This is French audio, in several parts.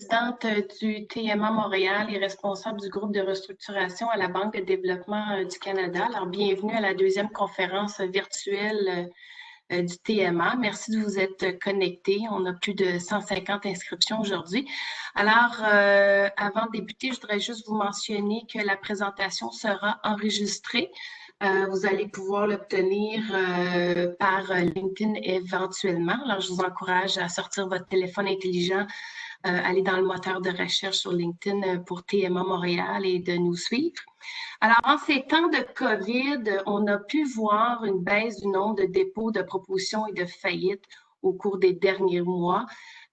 Présidente du TMA Montréal et responsable du groupe de restructuration à la Banque de développement du Canada. Alors, bienvenue à la deuxième conférence virtuelle du TMA. Merci de vous être connectés. On a plus de 150 inscriptions aujourd'hui. Alors, avant de débuter, je voudrais juste vous mentionner que la présentation sera enregistrée. Vous allez pouvoir l'obtenir par LinkedIn éventuellement. Alors, je vous encourage à sortir votre téléphone intelligent, aller dans le moteur de recherche sur LinkedIn pour TMA Montréal et de nous suivre. Alors, en ces temps de COVID, on a pu voir une baisse du nombre de dépôts de propositions et de faillites au cours des derniers mois,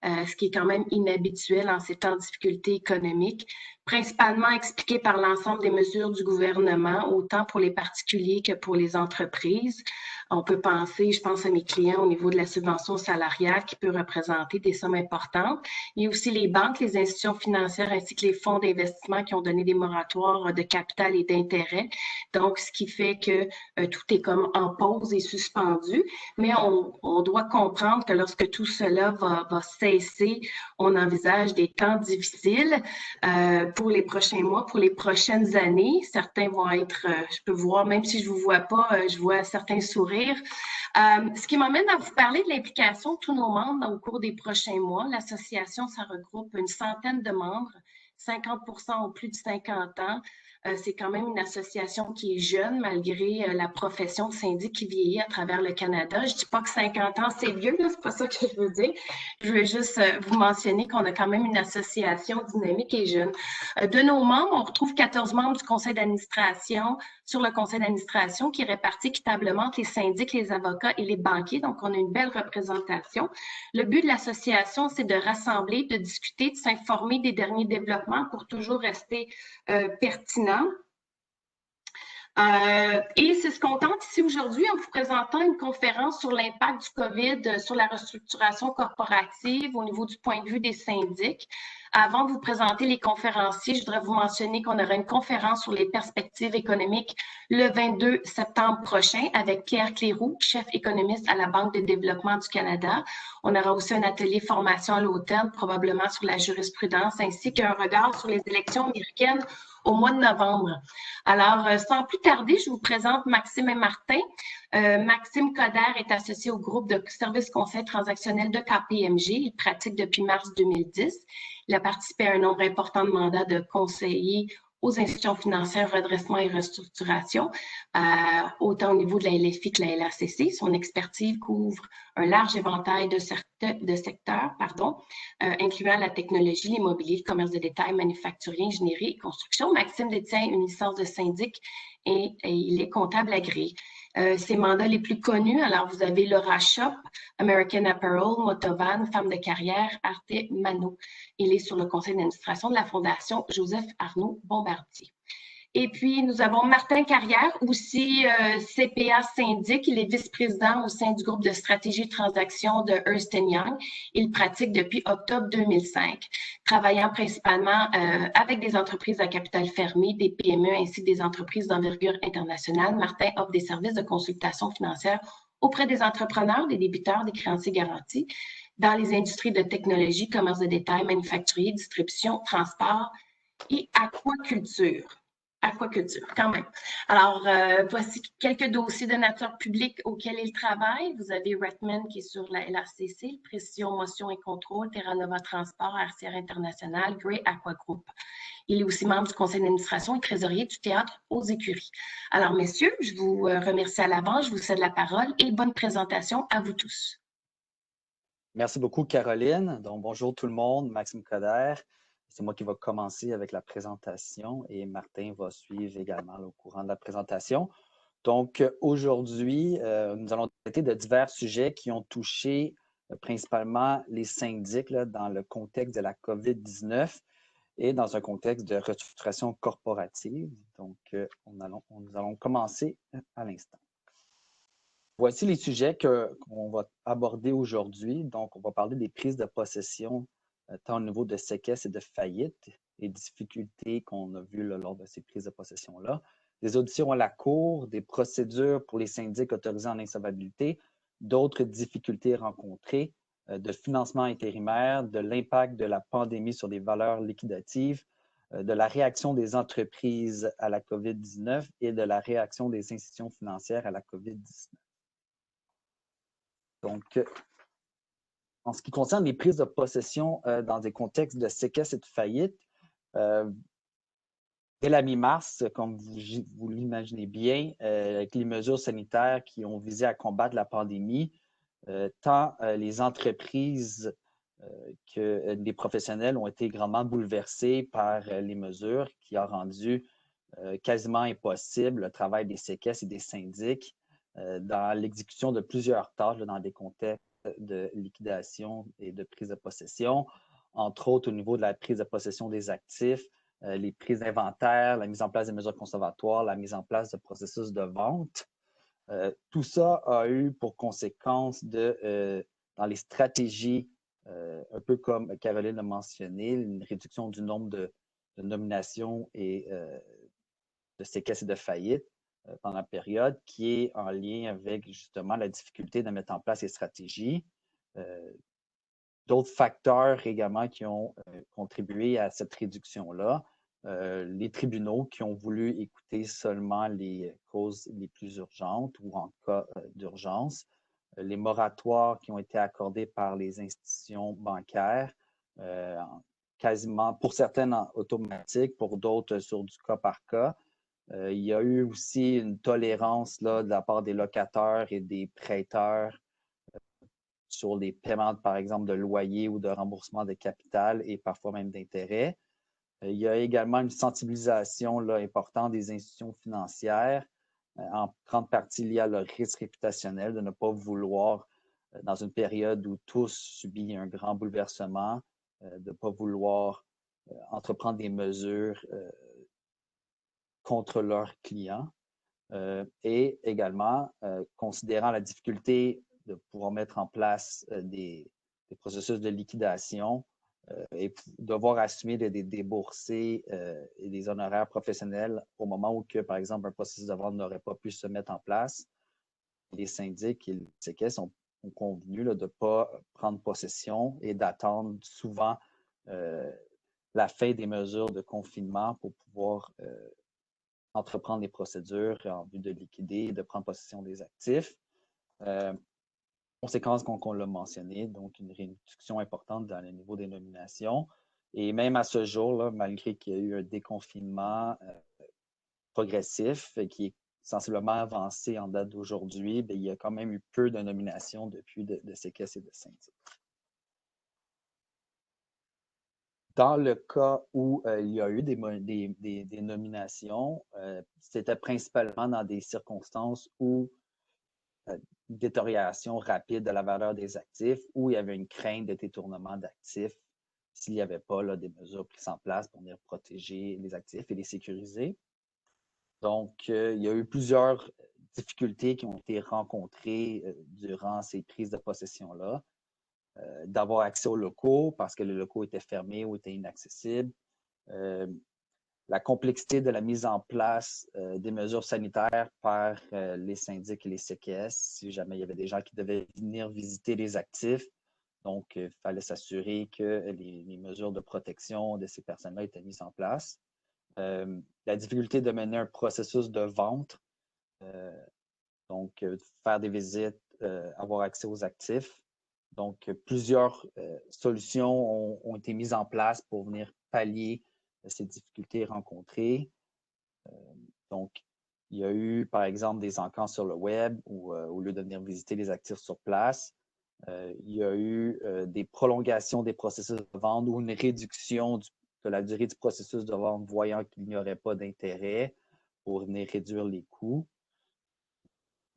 ce qui est quand même inhabituel en ces temps de difficultés économiques, principalement expliqué par l'ensemble des mesures du gouvernement, autant pour les particuliers que pour les entreprises. On peut penser, je pense à mes clients au niveau de la subvention salariale qui peut représenter des sommes importantes. Il y a aussi les banques, les institutions financières ainsi que les fonds d'investissement qui ont donné des moratoires de capital et d'intérêt. Donc, ce qui fait que tout est comme en pause et suspendu. Mais on doit comprendre que lorsque tout cela va cesser, on envisage des temps difficiles pour les prochains mois, pour les prochaines années. Certains vont être, je peux voir, même si je ne vous vois pas, je vois certains sourires. Ce qui m'amène à vous parler de l'implication de tous nos membres au cours des prochains mois. L'association, ça regroupe une centaine de membres, 50% ont plus de 50 ans. C'est quand même une association qui est jeune, malgré la profession de syndic qui vieillit à travers le Canada. Je ne dis pas que 50 ans, c'est vieux, c'est pas ça que je veux dire. Je veux juste vous mentionner qu'on a quand même une association dynamique et jeune. De nos membres, on retrouve 14 membres du conseil d'administration, sur le conseil d'administration, qui est réparti équitablement entre les syndics, les avocats et les banquiers. Donc, on a une belle représentation. Le but de l'association, c'est de rassembler, de discuter, de s'informer des derniers développements pour toujours rester pertinent. Et c'est ce qu'on tente ici aujourd'hui en vous présentant une conférence sur l'impact du COVID sur la restructuration corporative au niveau du point de vue des syndics. Avant de vous présenter les conférenciers, je voudrais vous mentionner qu'on aura une conférence sur les perspectives économiques le 22 septembre prochain avec Pierre Cléroux, chef économiste à la Banque de développement du Canada. On aura aussi un atelier formation à l'automne, probablement sur la jurisprudence, ainsi qu'un regard sur les élections américaines au mois de novembre. Alors, sans plus tarder, je vous présente Maxime et Martin. Maxime Coderre est associé au groupe de services conseil transactionnel de KPMG. Il pratique depuis mars 2010. Il a participé à un nombre important de mandats de conseiller aux institutions financières, redressement et restructuration, autant au niveau de la LFI que la LACC. Son expertise couvre un large éventail de secteurs, incluant la technologie, l'immobilier, le commerce de détail, manufacturier, ingénierie et construction. Maxime détient une licence de syndic et il est comptable agréé. Ses mandats les plus connus, alors vous avez Laura Shop, American Apparel, Motovan, Femme de carrière, Arte Mano. Il est sur le conseil d'administration de la Fondation Joseph Arnaud Bombardier. Et puis, nous avons Martin Carrière, aussi CPA syndic. Il est vice-président au sein du groupe de stratégie de transaction de Ernst Young. Il pratique depuis octobre 2005, travaillant principalement avec des entreprises à capital fermé, des PME ainsi que des entreprises d'envergure internationale. Martin offre des services de consultation financière auprès des entrepreneurs, des débiteurs, des créanciers garantis dans les industries de technologie, commerce de détail, manufacturier, distribution, transport et aquaculture. Aquaculture, quand même. Alors, voici quelques dossiers de nature publique auxquels il travaille. Vous avez Redmond qui est sur la LRCC, Précision, Motion et Contrôle, Terra Nova Transport, RCR International, Grey Aqua Group. Il est aussi membre du conseil d'administration et trésorier du Théâtre aux Écuries. Alors, messieurs, je vous remercie à l'avance, je vous cède la parole et bonne présentation à vous tous. Merci beaucoup, Caroline. Donc, bonjour tout le monde, Maxime Coderre. C'est moi qui va commencer avec la présentation et Martin va suivre également au courant de la présentation. Donc, aujourd'hui, nous allons traiter de divers sujets qui ont touché principalement les syndics dans le contexte de la COVID-19 et dans un contexte de restructuration corporative. Donc, nous allons commencer à l'instant. Voici les sujets qu'on va aborder aujourd'hui. Donc, on va parler des prises de possession, tant au niveau de séquestre et de faillite, les difficultés qu'on a vues lors de ces prises de possession-là, des auditions à la Cour, des procédures pour les syndics autorisés en insolvabilité, d'autres difficultés rencontrées de financement intérimaire, de l'impact de la pandémie sur les valeurs liquidatives, de la réaction des entreprises à la COVID-19 et de la réaction des institutions financières à la COVID-19. Donc, en ce qui concerne les prises de possession dans des contextes de séquestre et de faillite, dès la mi-mars, comme vous l'imaginez bien, avec les mesures sanitaires qui ont visé à combattre la pandémie, tant les entreprises que les professionnels ont été grandement bouleversés par les mesures qui ont rendu quasiment impossible le travail des séquestres et des syndics dans l'exécution de plusieurs tâches dans des contextes de liquidation et de prise de possession, entre autres au niveau de la prise de possession des actifs, les prises d'inventaire, la mise en place des mesures conservatoires, la mise en place de processus de vente. Tout ça a eu pour conséquence dans les stratégies, un peu comme Caroline l'a mentionné, une réduction du nombre de nominations et de séquestres et de faillites pendant la période, qui est en lien avec justement la difficulté de mettre en place ces stratégies. D'autres facteurs également qui ont contribué à cette réduction-là, les tribunaux qui ont voulu écouter seulement les causes les plus urgentes ou en cas d'urgence, les moratoires qui ont été accordés par les institutions bancaires, quasiment pour certaines automatiques, pour d'autres sur du cas par cas. Il y a eu aussi une tolérance là, de la part des locataires et des prêteurs sur les paiements, par exemple, de loyer ou de remboursement de capital et parfois même d'intérêt. Il y a également une sensibilisation là, importante des institutions financières, en grande partie liée à leur risque réputationnel, de ne pas vouloir, dans une période où tous subissent un grand bouleversement, de ne pas vouloir entreprendre des mesures contre leurs clients. Et également, considérant la difficulté de pouvoir mettre en place des processus de liquidation et devoir assumer des déboursés et des honoraires professionnels au moment où, que, par exemple, un processus de vente n'aurait pas pu se mettre en place, les syndics et les séquestres ont convenu là, de ne pas prendre possession et d'attendre souvent la fin des mesures de confinement pour pouvoir entreprendre des procédures en vue de liquider et de prendre possession des actifs. Conséquence qu'on l'a mentionné, donc une réduction importante dans le niveau des nominations. Et même à ce jour, là, malgré qu'il y a eu un déconfinement progressif qui est sensiblement avancé en date d'aujourd'hui, il y a quand même eu peu de nominations depuis de séquestres et de syndics. Dans le cas où il y a eu des nominations, c'était principalement dans des circonstances où une détérioration rapide de la valeur des actifs, où il y avait une crainte de détournement d'actifs s'il n'y avait pas là, des mesures prises en place pour venir protéger les actifs et les sécuriser. Donc, il y a eu plusieurs difficultés qui ont été rencontrées durant ces prises de possession-là. D'avoir accès aux locaux parce que les locaux étaient fermés ou étaient inaccessibles. La complexité de la mise en place des mesures sanitaires par les syndics et les CQS, si jamais il y avait des gens qui devaient venir visiter les actifs. Donc, il fallait s'assurer que les mesures de protection de ces personnes-là étaient mises en place. La difficulté de mener un processus de vente, donc faire des visites, avoir accès aux actifs. Donc, plusieurs solutions ont été mises en place pour venir pallier ces difficultés rencontrées. Donc, il y a eu, par exemple, des encans sur le web où, au lieu de venir visiter les actifs sur place, il y a eu des prolongations des processus de vente ou une réduction de la durée du processus de vente, voyant qu'il n'y aurait pas d'intérêt pour venir réduire les coûts.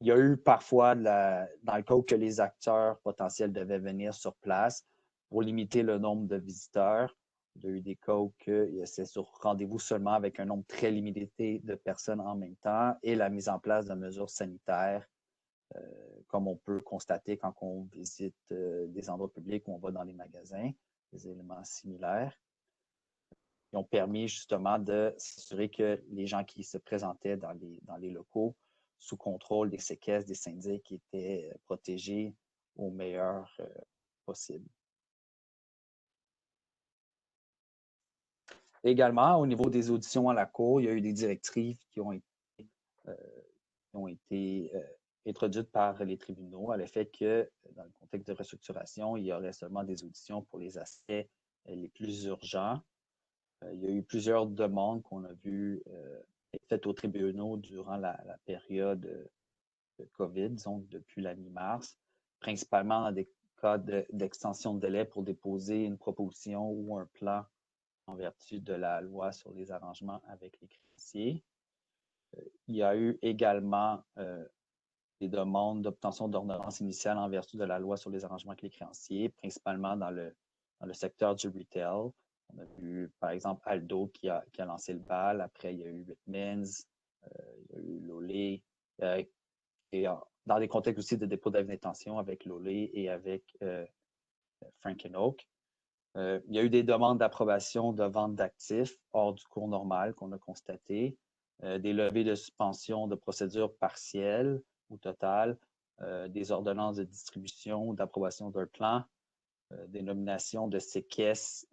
Il y a eu parfois, dans le cas où que les acteurs potentiels devaient venir sur place, pour limiter le nombre de visiteurs. Il y a eu des cas où c'est sur rendez-vous seulement avec un nombre très limité de personnes en même temps et la mise en place de mesures sanitaires, comme on peut constater quand on visite des endroits publics ou on va dans les magasins, des éléments similaires, qui ont permis justement de s'assurer que les gens qui se présentaient dans les locaux sous contrôle des séquestres, des syndics qui étaient protégés au meilleur possible. Également, au niveau des auditions à la Cour, il y a eu des directives qui ont été introduites par les tribunaux à l'effet que, dans le contexte de restructuration, il y aurait seulement des auditions pour les aspects les plus urgents. Il y a eu plusieurs demandes qu'on a vues faites aux tribunaux durant la période de COVID, disons depuis la mi-mars, principalement dans des cas d'extension de délai pour déposer une proposition ou un plan en vertu de la loi sur les arrangements avec les créanciers. Il y a eu également des demandes d'obtention d'ordonnance initiale en vertu de la loi sur les arrangements avec les créanciers, principalement dans le secteur du retail. On a vu, par exemple, Aldo qui a lancé le bal. Après, il y a eu Whitmans, il y a eu Lolé. Et dans des contextes aussi de dépôt d'avis d'intention avec Lolé et avec Frank & Oak. Il y a eu des demandes d'approbation de vente d'actifs hors du cours normal qu'on a constaté, des levées de suspension de procédures partielles ou totales, des ordonnances de distribution ou d'approbation d'un plan, des nominations de séquestres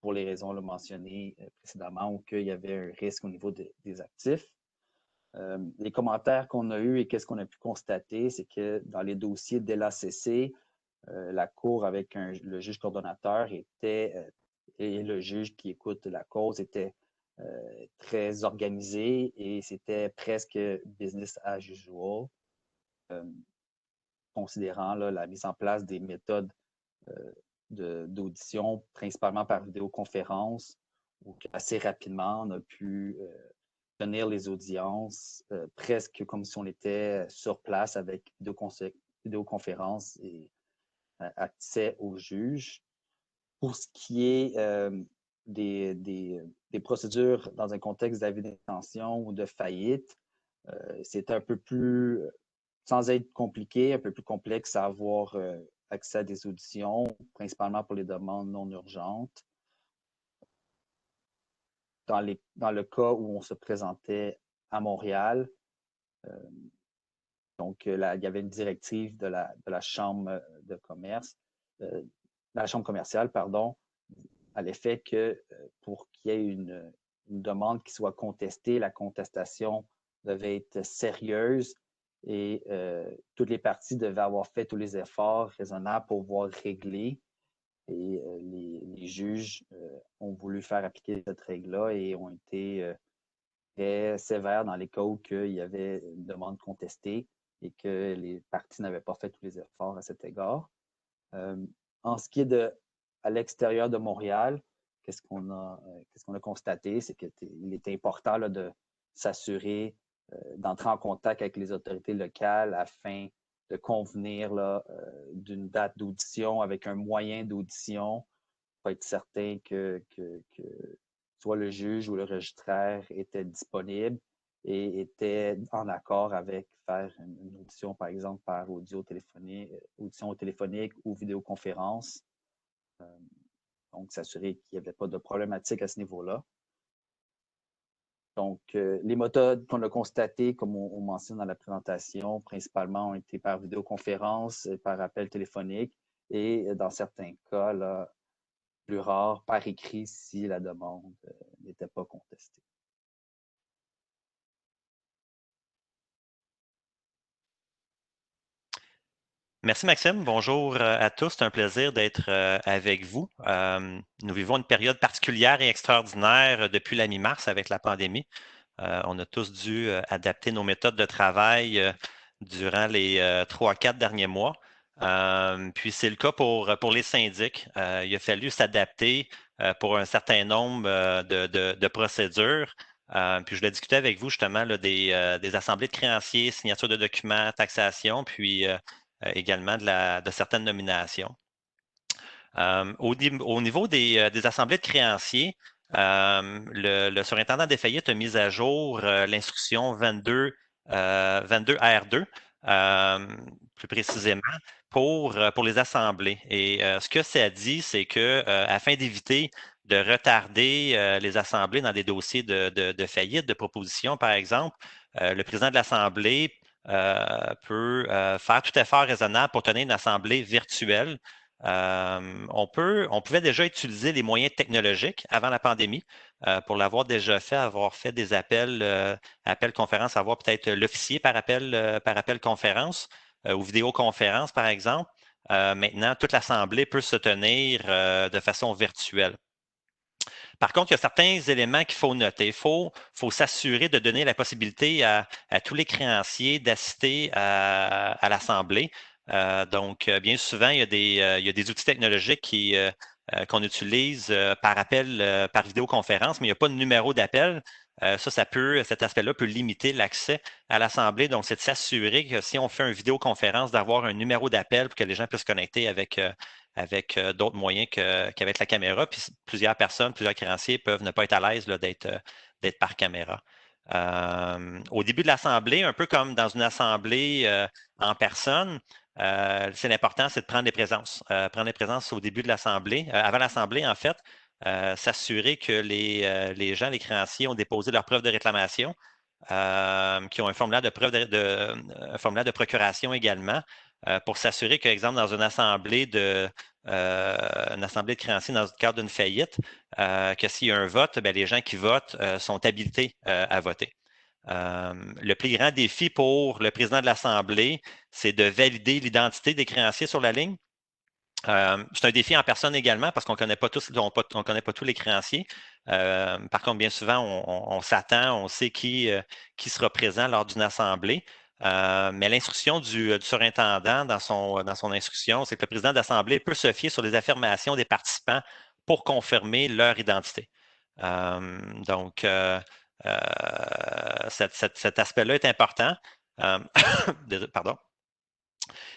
pour les raisons mentionnées précédemment ou qu'il y avait un risque au niveau des actifs. Les commentaires qu'on a eus et qu'est-ce qu'on a pu constater, c'est que dans les dossiers de l'ACC, la Cour avec le juge coordonnateur et le juge qui écoute la cause était très organisé et c'était presque business as usual, considérant là, la mise en place des méthodes d'audition, principalement par vidéoconférence, où assez rapidement on a pu tenir les audiences presque comme si on était sur place avec vidéoconférence et accès au juge. Pour ce qui est des procédures dans un contexte d'avis d'intention ou de faillite, c'est un peu plus, sans être compliqué, un peu plus complexe à avoir accès à des auditions, principalement pour les demandes non urgentes. Dans le cas où on se présentait à Montréal, donc, il y avait une directive de la Chambre de commerce, la Chambre commerciale, pardon, à l'effet que pour qu'il y ait une demande qui soit contestée, la contestation devait être sérieuse et toutes les parties devaient avoir fait tous les efforts raisonnables pour pouvoir régler. Et les juges ont voulu faire appliquer cette règle-là et ont été très sévères dans les cas où il y avait une demande contestée et que les parties n'avaient pas fait tous les efforts à cet égard. En ce qui est à l'extérieur de Montréal, qu'est-ce qu'on a constaté, c'est qu'il est important là, de s'assurer d'entrer en contact avec les autorités locales afin de convenir d'une date d'audition avec un moyen d'audition pour être certain que soit le juge ou le registraire était disponible et était en accord avec faire une audition, par exemple, par audition téléphonique ou vidéoconférence. Donc, s'assurer qu'il n'y avait pas de problématique à ce niveau-là. Donc, les méthodes qu'on a constatées, comme on mentionne dans la présentation, principalement ont été par vidéoconférence, par appel téléphonique et dans certains cas, là, plus rare, par écrit si la demande n'était pas contestée. Merci Maxime. Bonjour à tous. C'est un plaisir d'être avec vous. Nous vivons une période particulière et extraordinaire depuis la mi-mars avec la pandémie. On a tous dû adapter nos méthodes de travail durant les 3-4 derniers mois. Puis c'est le cas pour les syndics. Il a fallu s'adapter pour un certain nombre de procédures. Puis je l'ai discuté avec vous justement là, des assemblées de créanciers, signature de documents, taxation, puis également de certaines nominations. Au niveau des assemblées de créanciers, le surintendant des faillites a mis à jour l'instruction 22 R2, plus précisément, pour les assemblées. Et ce que ça dit, c'est que afin d'éviter de retarder les assemblées dans des dossiers de faillite, de proposition, par exemple, le président de l'Assemblée peut faire tout effort raisonnable pour tenir une assemblée virtuelle. On pouvait déjà utiliser les moyens technologiques avant la pandémie pour l'avoir déjà fait, avoir fait des appels conférences, avoir peut-être l'officier par appel conférence ou vidéoconférence, par exemple. Maintenant, toute l'assemblée peut se tenir de façon virtuelle. Par contre, il y a certains éléments qu'il faut noter. Il faut s'assurer de donner la possibilité à tous les créanciers d'assister à l'assemblée. Donc, bien souvent, il y a des outils technologiques qu'on utilise par appel, par vidéoconférence, mais il n'y a pas de numéro d'appel. Cet aspect-là peut limiter l'accès à l'assemblée. Donc, c'est de s'assurer que si on fait une vidéoconférence, d'avoir un numéro d'appel pour que les gens puissent se connecter avec d'autres moyens qu'avec la caméra. Puis plusieurs personnes, plusieurs créanciers peuvent ne pas être à l'aise d'être par caméra. Au début de l'assemblée, un peu comme dans une assemblée en personne, c'est l'important, c'est de prendre les présences. Prendre les présences au début de l'assemblée, avant l'assemblée, en fait, s'assurer que les gens, les créanciers, ont déposé leur preuve de réclamation, qui ont un formulaire un formulaire de procuration également, pour s'assurer que, exemple, dans une assemblée de créanciers dans le cadre d'une faillite, que s'il y a un vote, bien, les gens qui votent sont habilités à voter. Le plus grand défi pour le président de l'Assemblée, c'est de valider l'identité des créanciers sur la ligne. C'est un défi en personne également parce qu'on ne connaît pas tous les créanciers. Par contre, bien souvent, on s'attend, on sait qui sera présent lors d'une assemblée. Mais l'instruction du surintendant dans son instruction, c'est que le président de l'Assemblée peut se fier sur les affirmations des participants pour confirmer leur identité. Donc, cet aspect-là est important. Pardon.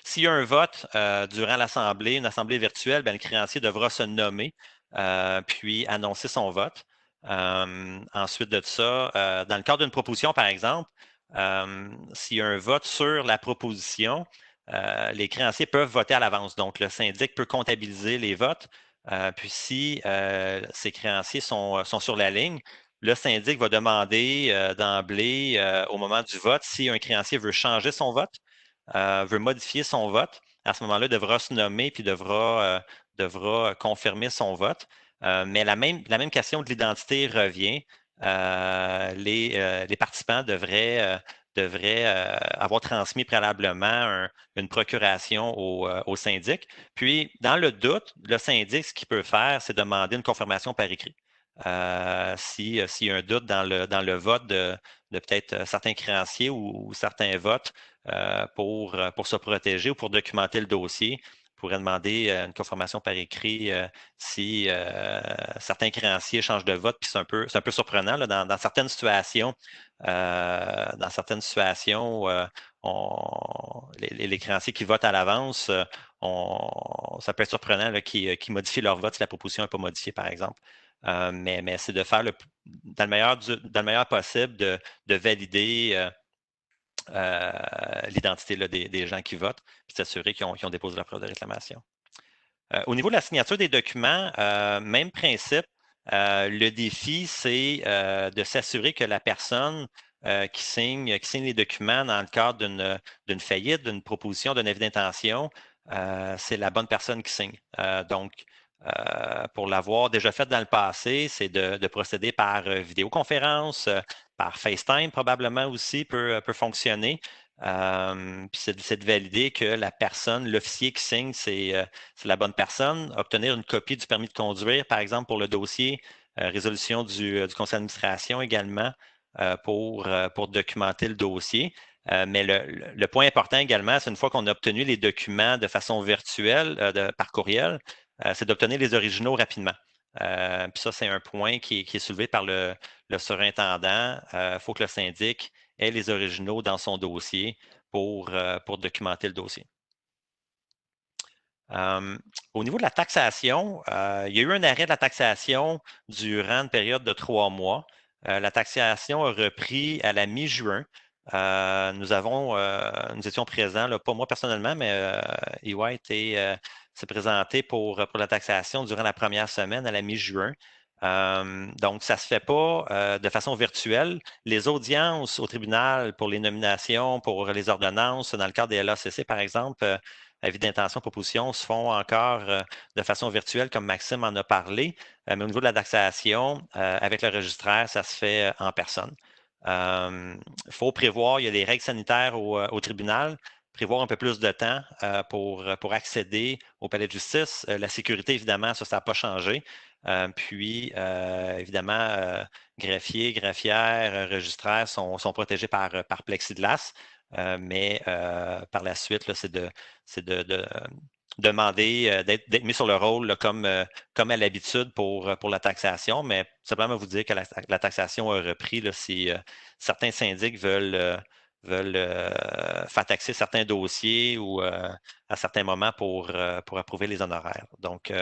S'il y a un vote durant l'assemblée, une assemblée virtuelle, bien, le créancier devra se nommer puis annoncer son vote. Ensuite de ça, dans le cadre d'une proposition, par exemple, s'il y a un vote sur la proposition, les créanciers peuvent voter à l'avance. Donc, le syndic peut comptabiliser les votes. Puis, si ces créanciers sont sur la ligne, le syndic va demander d'emblée, au moment du vote, si un créancier veut changer son vote, veut modifier son vote, à ce moment-là, devra se nommer puis devra confirmer son vote. Mais la même question de l'identité revient. Les participants devraient avoir transmis préalablement une procuration au syndic. Puis, dans le doute, le syndic, ce qu'il peut faire, c'est demander une confirmation par écrit. S'il y a un doute dans le vote de peut-être certains créanciers ou certains votes pour se protéger ou pour documenter le dossier, on pourrait demander une confirmation par écrit si certains créanciers changent de vote. Puis c'est un peu surprenant là, dans certaines situations. Les créanciers qui votent à l'avance, ça peut être surprenant qu'ils modifient leur vote si la proposition n'est pas modifiée, par exemple. Mais c'est de faire dans le meilleur possible de valider l'identité des gens qui votent, puis s'assurer qu'ils ont déposé leur preuve de réclamation. Au niveau de la signature des documents, même principe. Le défi, c'est de s'assurer que la personne qui signe les documents dans le cadre d'une faillite, d'une proposition, d'un avis d'intention, c'est la bonne personne qui signe. Donc, pour l'avoir déjà fait dans le passé, c'est de procéder par vidéoconférence, par FaceTime probablement aussi peut fonctionner. Puis c'est de valider que la personne, l'officier qui signe, c'est la bonne personne. Obtenir une copie du permis de conduire, par exemple, pour le dossier, résolution du conseil d'administration également pour documenter le dossier. Mais le point important également, c'est une fois qu'on a obtenu les documents de façon virtuelle, par courriel, c'est d'obtenir les originaux rapidement. Puis ça, c'est un point qui est soulevé par le surintendant. Il faut que le syndic ait les originaux dans son dossier pour documenter le dossier. Au niveau de la taxation, il y a eu un arrêt de la taxation durant une période de 3 mois. La taxation a repris à la mi-juin. Nous étions présents, là, pas moi personnellement, mais EY s'est présenté pour la taxation durant la première semaine à la mi-juin. Donc, ça ne se fait pas de façon virtuelle. Les audiences au tribunal pour les nominations, pour les ordonnances, dans le cadre des LACC, par exemple, avis d'intention, proposition, se font encore de façon virtuelle, comme Maxime en a parlé. Mais au niveau de la taxation, avec le registraire, ça se fait en personne. Il faut prévoir, il y a des règles sanitaires au tribunal, prévoir un peu plus de temps pour accéder au palais de justice. La sécurité, évidemment, ça n'a pas changé. Puis, évidemment, greffiers, greffières, registraires sont protégés par plexiglas. Mais par la suite, c'est de demander d'être mis sur le rôle là, comme à l'habitude pour la taxation, mais simplement vous dire que la taxation a repris là, si certains syndics veulent faire taxer certains dossiers ou à certains moments pour approuver les honoraires. Donc,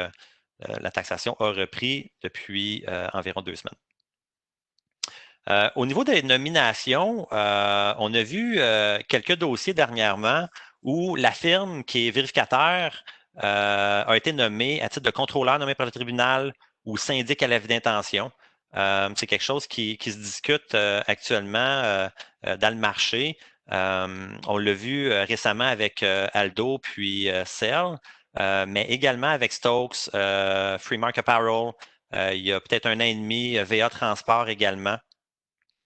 la taxation a repris depuis environ 2 semaines. Au niveau des nominations, on a vu quelques dossiers dernièrement où la firme qui est vérificateur a été nommée à titre de contrôleur nommé par le tribunal ou syndic à l'avis d'intention. C'est quelque chose qui se discute actuellement dans le marché. On l'a vu récemment avec Aldo puis Cell, mais également avec Stokes, Freemark Apparel, il y a peut-être 1 an et demi, VA Transport également.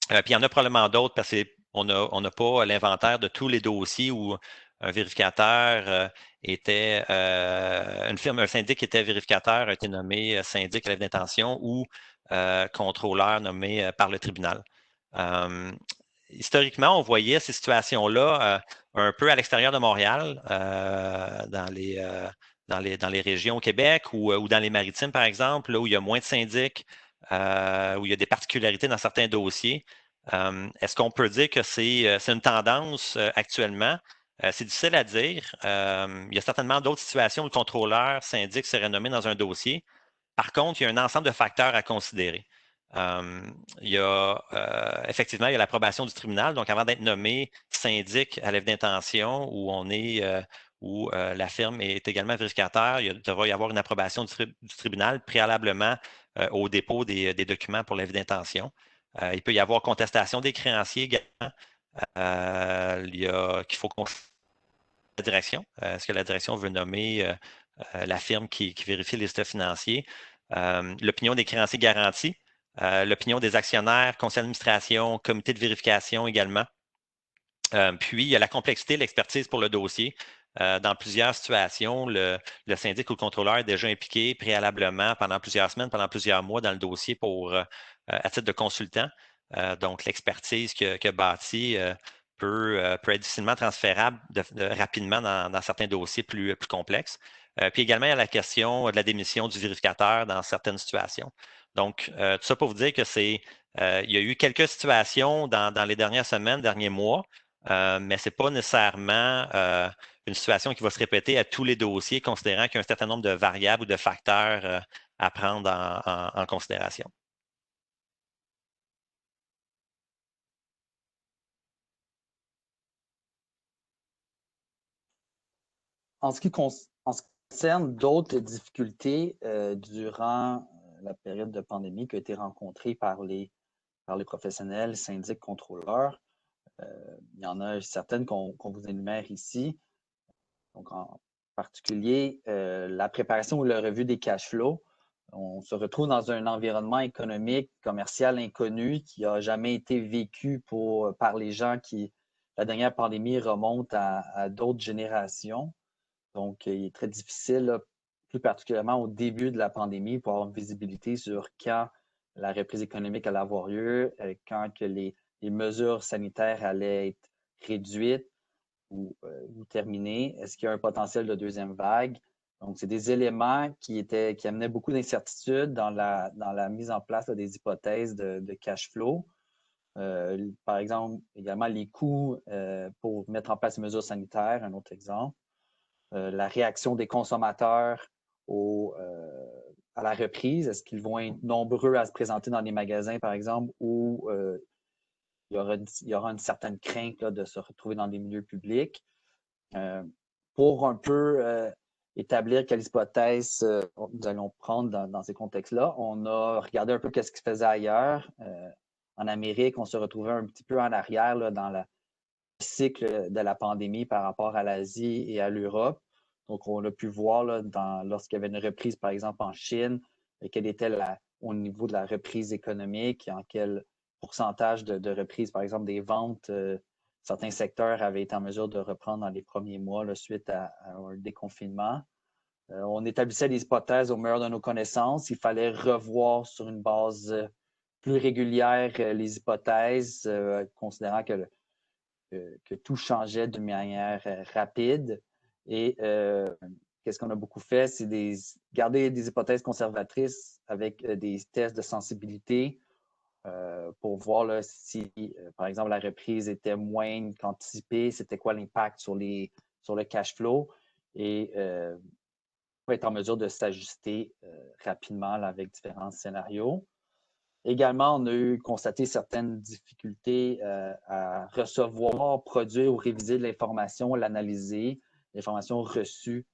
Puis il y en a probablement d'autres parce qu'on n'a pas l'inventaire de tous les dossiers où un vérificateur était, une firme, un syndic qui était vérificateur a été nommé syndic à l'aide d'intention ou contrôleur nommé par le tribunal. Historiquement, on voyait ces situations-là un peu à l'extérieur de Montréal, dans les régions au Québec ou dans les maritimes, par exemple, là où il y a moins de syndics, où il y a des particularités dans certains dossiers. Est-ce qu'on peut dire que c'est une tendance actuellement? C'est difficile à dire. Il y a certainement d'autres situations où le contrôleur syndic serait nommé dans un dossier. Par contre, il y a un ensemble de facteurs à considérer. Il y a effectivement il y a l'approbation du tribunal. Donc, avant d'être nommé syndic à l'avis d'intention, où la firme est également vérificateur, il devra y avoir une approbation du tribunal préalablement au dépôt des documents pour l'avis d'intention. Il peut y avoir contestation des créanciers également. Qu'il faut consulter la direction. Est-ce que la direction veut nommer la firme qui vérifie les états financiers? L'opinion des créanciers garantis, l'opinion des actionnaires, conseil d'administration, comité de vérification également. Puis, il y a la complexité, l'expertise pour le dossier. Dans plusieurs situations, le syndic ou le contrôleur est déjà impliqué préalablement pendant plusieurs semaines, pendant plusieurs mois dans le dossier à titre de consultant. Donc, l'expertise qu'il a bâtie peut être difficilement transférable rapidement dans certains dossiers plus complexes. Puis également, il y a la question de la démission du vérificateur dans certaines situations. Donc, tout ça pour vous dire que il y a eu quelques situations dans les dernières semaines, derniers mois, mais ce n'est pas nécessairement une situation qui va se répéter à tous les dossiers, considérant qu'il y a un certain nombre de variables ou de facteurs à prendre en considération. En ce qui concerne d'autres difficultés durant la période de pandémie qui a été rencontrée par les professionnels, syndics, contrôleurs, il y en a certaines qu'on vous énumère ici. Donc, en particulier, la préparation ou la revue des cash flows. On se retrouve dans un environnement économique, commercial inconnu qui n'a jamais été vécu par les gens qui, la dernière pandémie remonte à d'autres générations. Donc, il est très difficile, là, plus particulièrement au début de la pandémie, pour avoir une visibilité sur quand la reprise économique allait avoir lieu, quand que les mesures sanitaires allaient être réduites ou terminées. Est-ce qu'il y a un potentiel de deuxième vague? Donc, c'est des éléments qui amenaient beaucoup d'incertitudes dans la mise en place là, des hypothèses de cash flow. Par exemple, également les coûts pour mettre en place les mesures sanitaires, un autre exemple. La réaction des consommateurs à la reprise. Est-ce qu'ils vont être nombreux à se présenter dans les magasins, par exemple, ou il y aura une certaine crainte là, de se retrouver dans des milieux publics? Pour un peu établir quelles hypothèses nous allons prendre dans ces contextes-là, on a regardé un peu ce qui se faisait ailleurs. En Amérique, on se retrouvait un petit peu en arrière là, dans le cycle de la pandémie par rapport à l'Asie et à l'Europe. Donc, on a pu voir là, lorsqu'il y avait une reprise, par exemple, en Chine, quelle était au niveau de la reprise économique, en quel pourcentage de reprise, par exemple, des ventes, certains secteurs avaient été en mesure de reprendre dans les premiers mois là, suite à un déconfinement. On établissait des hypothèses au meilleur de nos connaissances. Il fallait revoir sur une base plus régulière les hypothèses, considérant que tout changeait de manière rapide. Et qu'est-ce qu'on a beaucoup fait? C'est garder des hypothèses conservatrices avec des tests de sensibilité pour voir là, si, par exemple, la reprise était moindre qu'anticipée, c'était quoi l'impact sur le cash flow. Et pour être en mesure de s'ajuster rapidement là, avec différents scénarios. Également, on a constaté certaines difficultés à recevoir, produire ou réviser de l'information, l'analyser, l'information reçue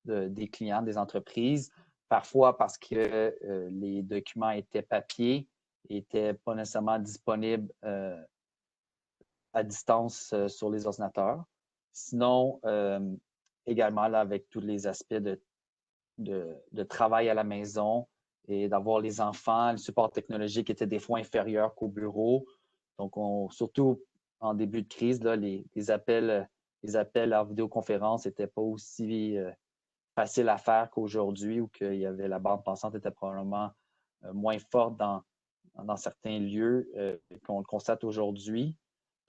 des clients, des entreprises, parfois parce que les documents étaient papier, n'étaient pas nécessairement disponibles à distance sur les ordinateurs. Sinon, également là, avec tous les aspects de travail à la maison, et d'avoir les enfants, le support technologique était des fois inférieur qu'au bureau. Donc, surtout en début de crise, là, les appels en vidéoconférence n'étaient pas aussi faciles à faire qu'aujourd'hui, ou qu'il y avait la bande passante était probablement moins forte dans certains lieux qu'on le constate aujourd'hui.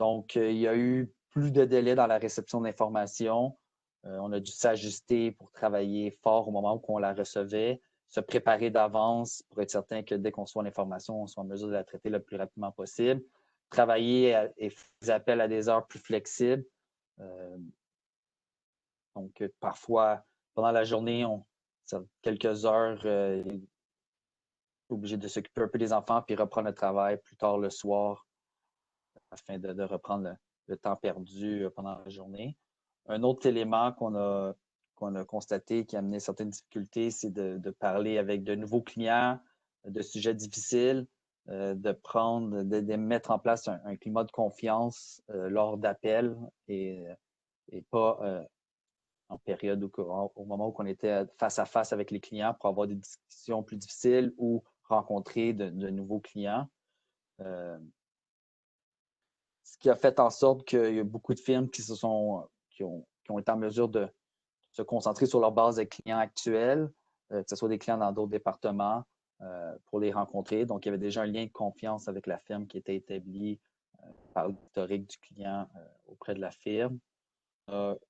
Donc, il y a eu plus de délais dans la réception d'informations. On a dû s'ajuster pour travailler fort au moment où on la recevait, se préparer d'avance pour être certain que dès qu'on reçoit l'information, on soit en mesure de la traiter le plus rapidement possible. Travailler et faire des appels à des heures plus flexibles. Donc, parfois, pendant la journée, quelques heures, obligé de s'occuper un peu des enfants puis reprendre le travail plus tard le soir afin de reprendre le temps perdu pendant la journée. Un autre élément qu'on a constaté qui a amené certaines difficultés, c'est de parler avec de nouveaux clients, de sujets difficiles, de mettre en place un climat de confiance lors d'appels et pas en période au moment où on était face à face avec les clients pour avoir des discussions plus difficiles ou rencontrer de nouveaux clients. Ce qui a fait en sorte qu'il y a beaucoup de firmes qui ont été en mesure de se concentrer sur leur base de clients actuels, que ce soit des clients dans d'autres départements, pour les rencontrer. Donc, il y avait déjà un lien de confiance avec la firme qui était établi par l'historique du client auprès de la firme.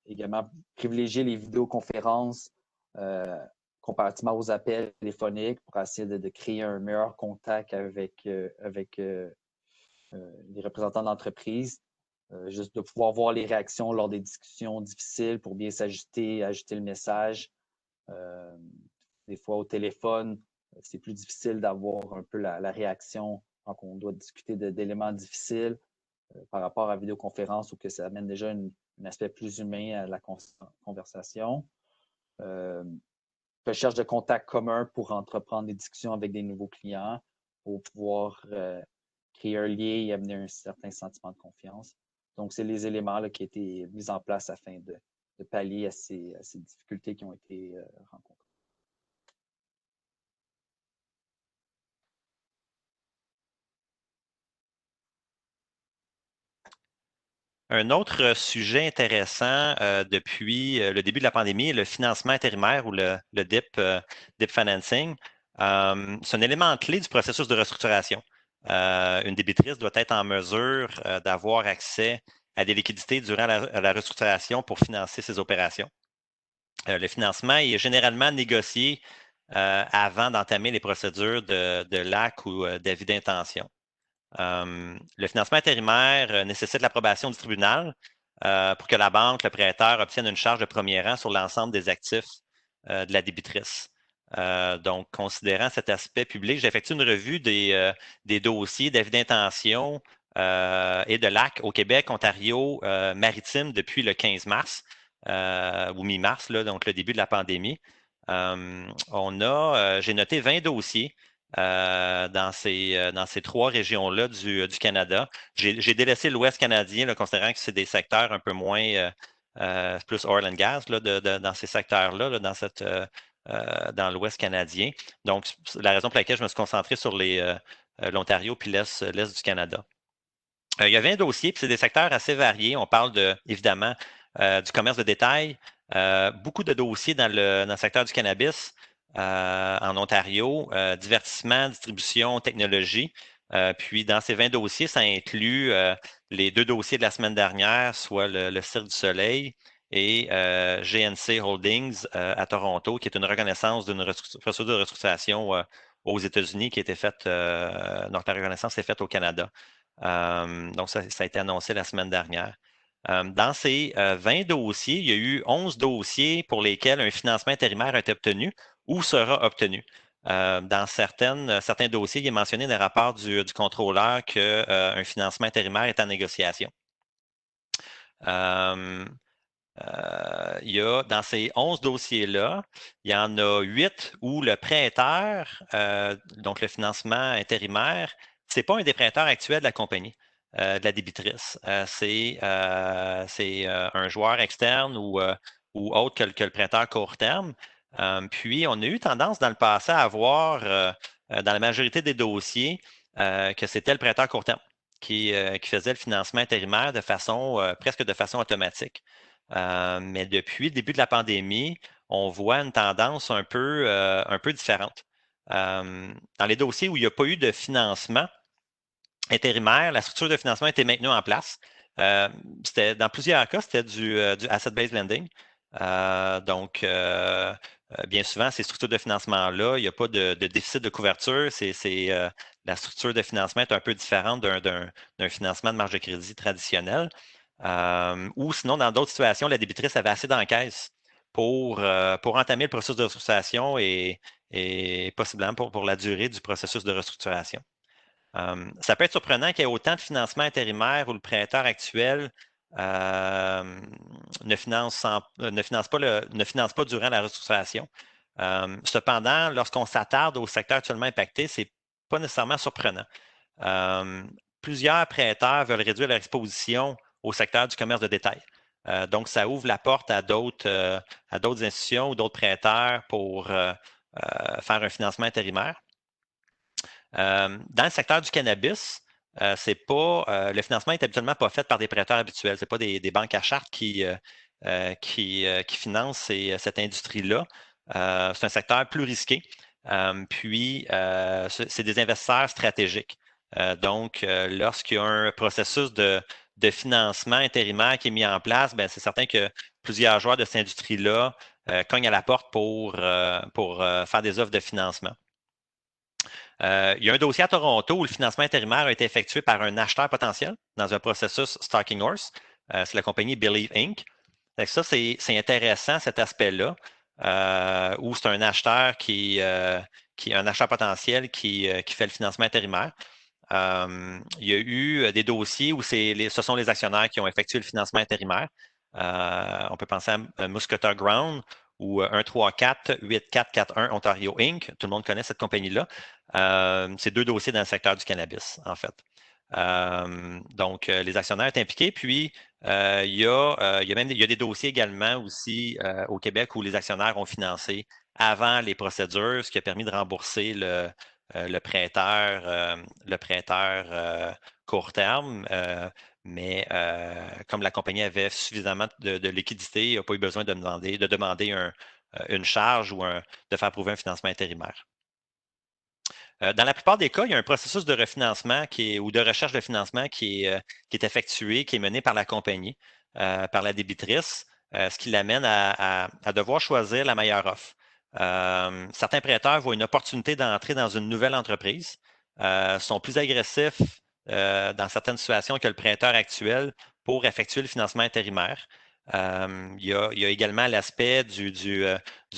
Également, privilégier les vidéoconférences comparativement aux appels téléphoniques pour essayer de créer un meilleur contact avec les représentants d'entreprise. Juste de pouvoir voir les réactions lors des discussions difficiles pour bien s'ajuster, ajuster le message. Des fois, au téléphone, c'est plus difficile d'avoir un peu la réaction quand on doit discuter d'éléments difficiles par rapport à la vidéoconférence ou que ça amène déjà un aspect plus humain à la conversation. Recherche de contacts communs pour entreprendre des discussions avec des nouveaux clients, pour pouvoir créer un lien et amener un certain sentiment de confiance. Donc, c'est les éléments là, qui ont été mis en place afin de pallier à ces difficultés qui ont été rencontrées. Un autre sujet intéressant depuis le début de la pandémie est le financement intérimaire ou le DIP financing. C'est un élément clé du processus de restructuration. Une débitrice doit être en mesure d'avoir accès à des liquidités durant la restructuration pour financer ses opérations. Le financement est généralement négocié avant d'entamer les procédures de LAC ou d'avis d'intention. Le financement intérimaire nécessite l'approbation du tribunal pour que la banque, le prêteur, obtienne une charge de premier rang sur l'ensemble des actifs de la débitrice. Donc, considérant cet aspect public, j'effectue une revue des dossiers d'avis d'intention et de LAC au Québec, Ontario, maritime depuis le 15 mars. ou mi-mars, donc le début de la pandémie. J'ai noté 20 dossiers dans ces 3 régions-là du Canada. J'ai délaissé l'Ouest canadien, là, considérant que c'est des secteurs un peu moins plus oil and gas dans ces secteurs-là, dans l'Ouest canadien. Donc, c'est la raison pour laquelle je me suis concentré sur l'Ontario puis l'Est du Canada. Il y a 20 dossiers, puis c'est des secteurs assez variés. On parle évidemment du commerce de détail, beaucoup de dossiers dans le secteur du cannabis en Ontario, divertissement, distribution, technologie. Puis dans ces 20 dossiers, ça inclut les 2 dossiers de la semaine dernière, soit le Cirque du Soleil et GNC Holdings à Toronto, qui est une reconnaissance d'une procédure de restructuration aux États-Unis qui a été faite, donc la reconnaissance est faite au Canada. Donc, ça a été annoncé la semaine dernière. Dans ces 20 dossiers, il y a eu 11 dossiers pour lesquels un financement intérimaire a été obtenu ou sera obtenu. Dans certains dossiers, il est mentionné dans le rapport du contrôleur qu'un financement intérimaire est en négociation. Dans ces 11 dossiers-là, il y en a 8 où le prêteur, donc le financement intérimaire, ce n'est pas un des prêteurs actuels de la compagnie, de la débitrice. C'est un joueur externe ou autre que le prêteur court terme. Puis, on a eu tendance dans le passé à avoir, dans la majorité des dossiers, que c'était le prêteur court terme qui faisait le financement intérimaire presque de façon automatique. Mais depuis le début de la pandémie, on voit une tendance un peu différente. Dans les dossiers où il n'y a pas eu de financement intérimaire, la structure de financement était maintenue en place. Dans plusieurs cas, c'était du asset-based lending. Donc, bien souvent, ces structures de financement-là, il n'y a pas de déficit de couverture. La structure de financement est un peu différente d'un financement de marge de crédit traditionnel. Ou sinon, dans d'autres situations, la débitrice avait assez d'encaisse pour entamer le processus de restructuration et possiblement pour la durée du processus de restructuration. Ça peut être surprenant qu'il y ait autant de financements intérimaires où le prêteur actuel ne finance pas durant la restructuration. Cependant, lorsqu'on s'attarde au secteur actuellement impacté, ce n'est pas nécessairement surprenant. Plusieurs prêteurs veulent réduire leur exposition au secteur du commerce de détail. Donc, ça ouvre la porte à d'autres institutions ou d'autres prêteurs pour faire un financement intérimaire. Dans le secteur du cannabis, le financement n'est habituellement pas fait par des prêteurs habituels. Ce n'est pas des banques à charte qui financent cette industrie-là. C'est un secteur plus risqué. Puis, c'est des investisseurs stratégiques. Donc, lorsqu'il y a un processus de financement intérimaire qui est mis en place, c'est certain que plusieurs joueurs de cette industrie-là cognent à la porte pour faire des offres de financement. Il y a un dossier à Toronto où le financement intérimaire a été effectué par un acheteur potentiel dans un processus Stalking Horse. C'est la compagnie Believe Inc. Ça, c'est intéressant, cet aspect-là, où c'est un acheteur un acheteur potentiel qui fait le financement intérimaire. Il y a eu des dossiers où ce sont les actionnaires qui ont effectué le financement intérimaire. On peut penser à Musketer Ground ou 134-8441 Ontario Inc. Tout le monde connaît cette compagnie-là. C'est 2 dossiers dans le secteur du cannabis, en fait. Donc, les actionnaires sont impliqués. Puis, il y a des dossiers également aussi au Québec où les actionnaires ont financé avant les procédures, ce qui a permis de rembourser le prêteur court terme. Mais comme la compagnie avait suffisamment de liquidité, il n'a pas eu besoin de demander une charge ou de faire prouver un financement intérimaire. Dans la plupart des cas, il y a un processus de refinancement ou de recherche de financement qui est effectué, qui est mené par la compagnie, par la débitrice, ce qui l'amène à devoir choisir la meilleure offre. Certains prêteurs voient une opportunité d'entrer dans une nouvelle entreprise, sont plus agressifs dans certaines situations que le prêteur actuel pour effectuer le financement intérimaire. Il y a également l'aspect du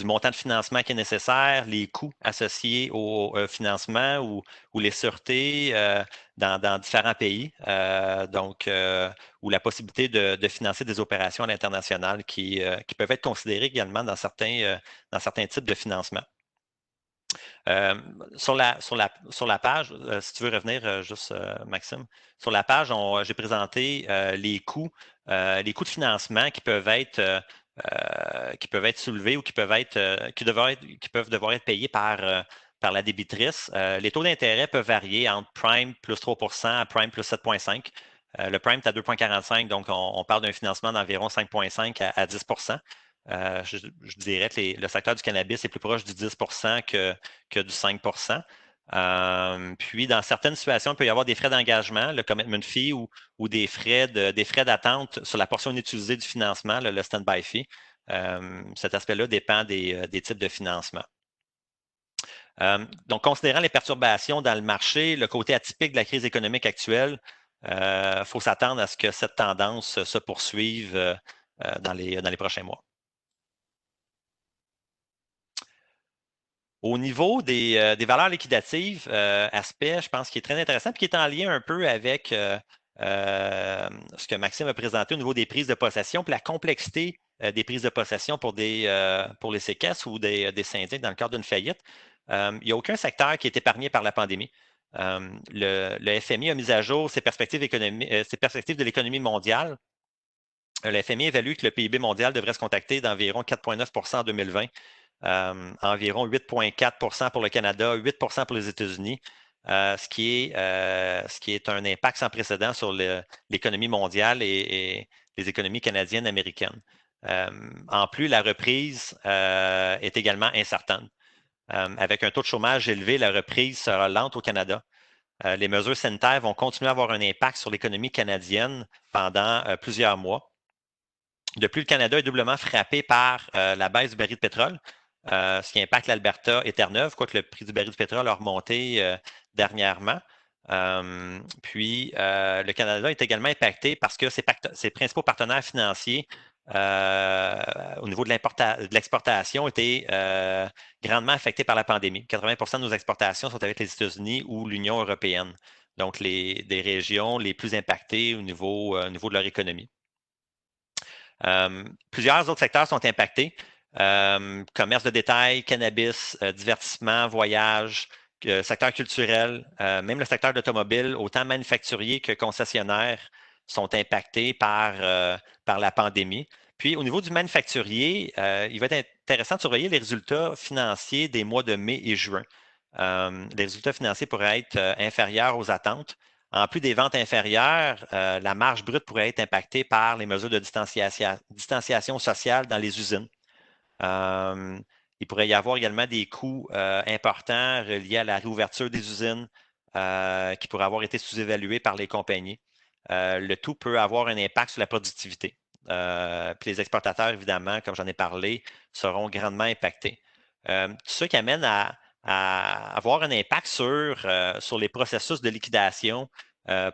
montant de financement qui est nécessaire, les coûts associés au financement ou les sûretés dans différents pays, ou la possibilité de financer des opérations à l'international qui peuvent être considérées également dans certains types de financement. Sur la page, si tu veux revenir juste, Maxime, sur la page, j'ai présenté les coûts de financement qui peuvent être soulevés ou qui peuvent devoir être payés par la débitrice. Les taux d'intérêt peuvent varier entre Prime plus 3 à Prime plus 7,5. Le Prime est à 2,45, donc on parle d'un financement d'environ 5,5 à 10 je dirais que le secteur du cannabis est plus proche du 10 que du 5 Puis, dans certaines situations, il peut y avoir des frais d'engagement, le commitment fee ou des frais d'attente sur la portion inutilisée du financement, le stand-by fee. Cet aspect-là dépend des types de financement. Donc, considérant les perturbations dans le marché, le côté atypique de la crise économique actuelle, il faut s'attendre à ce que cette tendance se poursuive dans les prochains mois. Au niveau des valeurs liquidatives, aspect, je pense, qui est très intéressant et qui est en lien un peu avec ce que Maxime a présenté au niveau des prises de possession puis la complexité des prises de possession pour les séquestres ou des syndics dans le cadre d'une faillite. Il n'y a aucun secteur qui est épargné par la pandémie. Le FMI a mis à jour ses perspectives de l'économie mondiale. Le FMI évalue que le PIB mondial devrait se contracter d'environ 4,9 en 2020. Environ 8,4 pour le Canada, 8 pour les États-Unis, ce qui est un impact sans précédent sur l'économie mondiale et les économies canadiennes, américaines. En plus, la reprise est également incertaine. Avec un taux de chômage élevé, la reprise sera lente au Canada. Les mesures sanitaires vont continuer à avoir un impact sur l'économie canadienne pendant plusieurs mois. De plus, le Canada est doublement frappé par la baisse du baril de pétrole, ce qui impacte l'Alberta et Terre-Neuve, quoique le prix du baril de pétrole a remonté dernièrement. Puis, le Canada est également impacté parce que ses principaux partenaires financiers au niveau de l'exportation étaient grandement affectés par la pandémie. 80 de nos exportations sont avec les États-Unis ou l'Union européenne, donc des régions les plus impactées au niveau de leur économie. Plusieurs autres secteurs sont impactés. Commerce de détail, cannabis, divertissement, voyage, secteur culturel, même le secteur d'automobile, autant manufacturier que concessionnaire, sont impactés par la pandémie. Puis, au niveau du manufacturier, il va être intéressant de surveiller les résultats financiers des mois de mai et juin. Les résultats financiers pourraient être inférieurs aux attentes. En plus des ventes inférieures, la marge brute pourrait être impactée par les mesures de distanciation sociale dans les usines. Il pourrait y avoir également des coûts importants reliés à la réouverture des usines qui pourraient avoir été sous-évalués par les compagnies. Le tout peut avoir un impact sur la productivité. Puis les exportateurs, évidemment, comme j'en ai parlé, seront grandement impactés. Tout ça qui amène à avoir un impact sur les processus de liquidation,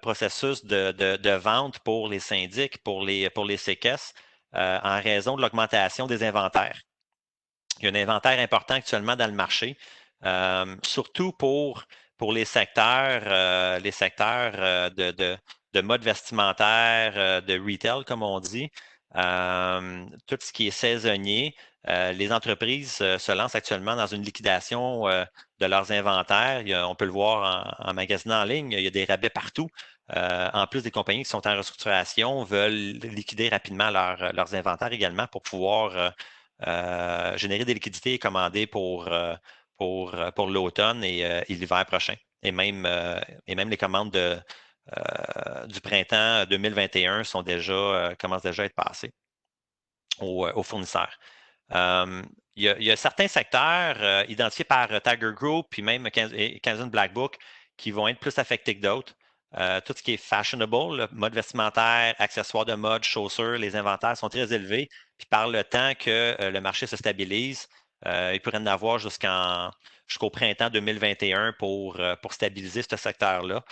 processus de vente pour les syndics, pour les séquestres, en raison de l'augmentation des inventaires. Il y a un inventaire important actuellement dans le marché, surtout pour les secteurs de mode vestimentaire, de retail, comme on dit. Tout ce qui est saisonnier, les entreprises se lancent actuellement dans une liquidation de leurs inventaires. On peut le voir en magasinant en ligne, il y a des rabais partout. En plus, des compagnies qui sont en restructuration veulent liquider rapidement leurs inventaires également pour pouvoir générer des liquidités et commander pour l'automne et l'hiver prochain. Et même les commandes du printemps 2021 commencent déjà à être passées aux fournisseurs. Il y a certains secteurs identifiés par Tiger Group puis même Canadian Black Book qui vont être plus affectés que d'autres. Tout ce qui est fashionable, le mode vestimentaire, accessoires de mode, chaussures, les inventaires sont très élevés. Puis par le temps que le marché se stabilise, il pourrait en avoir jusqu'au printemps 2021 pour stabiliser ce secteur-là.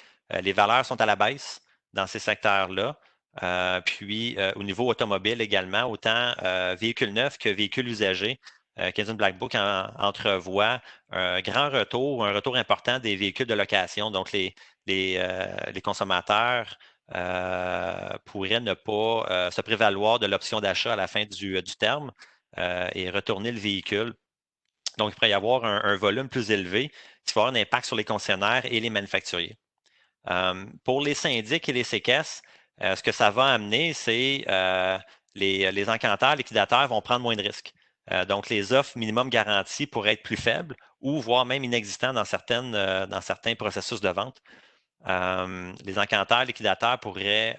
Les valeurs sont à la baisse dans ces secteurs-là. Puis au niveau automobile également, autant véhicules neufs que véhicules usagés. Canadian Black Book entrevoit un grand retour, un retour important des véhicules de location. Donc, les consommateurs pourraient ne pas se prévaloir de l'option d'achat à la fin du terme et retourner le véhicule. Donc, il pourrait y avoir un volume plus élevé qui va avoir un impact sur les concessionnaires et les manufacturiers. Pour les syndics et les séquestres, ce que ça va amener, c'est les encanteurs, liquidateurs vont prendre moins de risques. Donc, les offres minimum garanties pourraient être plus faibles ou voire même inexistantes dans certains processus de vente. Les encanteurs, liquidateurs pourraient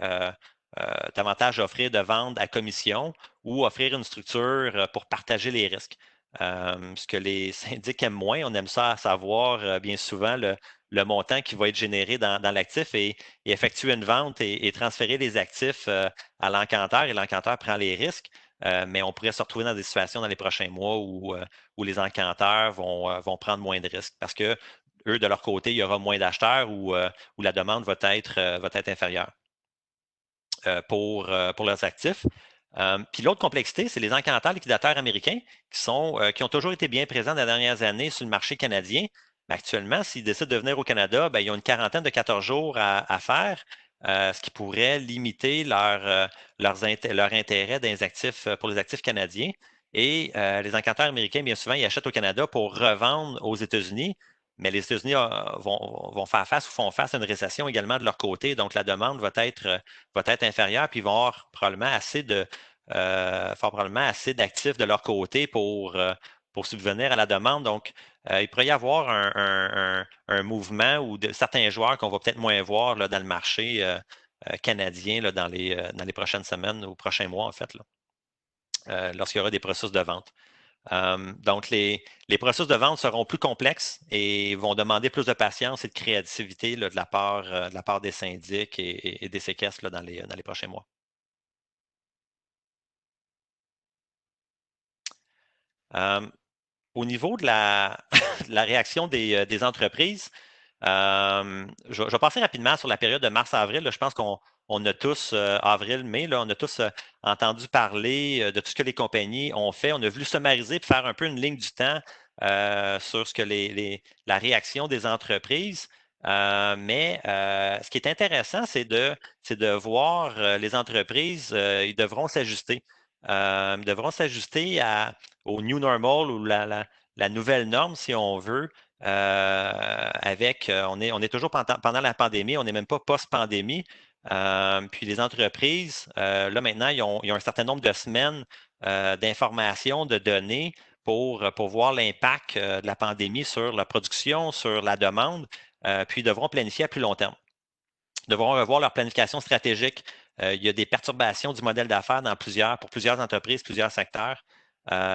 davantage offrir de vente à commission ou offrir une structure pour partager les risques. Ce que les syndics aiment moins, on aime ça savoir bien souvent le montant qui va être généré dans l'actif et effectuer une vente et transférer les actifs à l'encanteur et l'encanteur prend les risques. Mais on pourrait se retrouver dans des situations dans les prochains mois où les encanteurs vont prendre moins de risques parce que eux, de leur côté, il y aura moins d'acheteurs ou la demande va être inférieure pour leurs actifs. Puis l'autre complexité, c'est les encanteurs liquidateurs américains qui ont toujours été bien présents dans les dernières années sur le marché canadien. Mais actuellement, s'ils décident de venir au Canada, ils ont une quarantaine de 14 jours à faire, ce qui pourrait limiter leur intérêt pour les actifs canadiens. Et les encanteurs américains, bien souvent, ils achètent au Canada pour revendre aux États-Unis. Mais les États-Unis vont faire face ou font face à une récession également de leur côté. Donc, la demande va être inférieure, puis ils vont avoir probablement assez d'actifs de leur côté pour subvenir à la demande. Donc, il pourrait y avoir un mouvement ou certains joueurs qu'on va peut-être moins voir là, dans le marché canadien là, dans les prochaines semaines ou prochains mois, en fait, lorsqu'il y aura des processus de vente. Donc, les processus de vente seront plus complexes et vont demander plus de patience et de créativité là, de la part des syndics et des séquestres là, dans les prochains mois. Au niveau de la réaction des entreprises, je vais passer rapidement sur la période de mars-avril. Je pense qu'on a tous, avril-mai, on a tous entendu parler de tout ce que les compagnies ont fait. On a voulu summariser et faire un peu une ligne du temps sur ce que la réaction des entreprises. Mais ce qui est intéressant, c'est de voir les entreprises, ils devront s'ajuster. Ils devront s'ajuster au new normal ou la nouvelle norme, si on veut. On est toujours pendant la pandémie, on n'est même pas post-pandémie. Puis les entreprises, là maintenant, ils ont un certain nombre de semaines d'informations, de données pour voir l'impact de la pandémie sur la production, sur la demande, puis ils devront planifier à plus long terme. Ils devront revoir leur planification stratégique. Il y a des perturbations du modèle d'affaires pour plusieurs entreprises, plusieurs secteurs.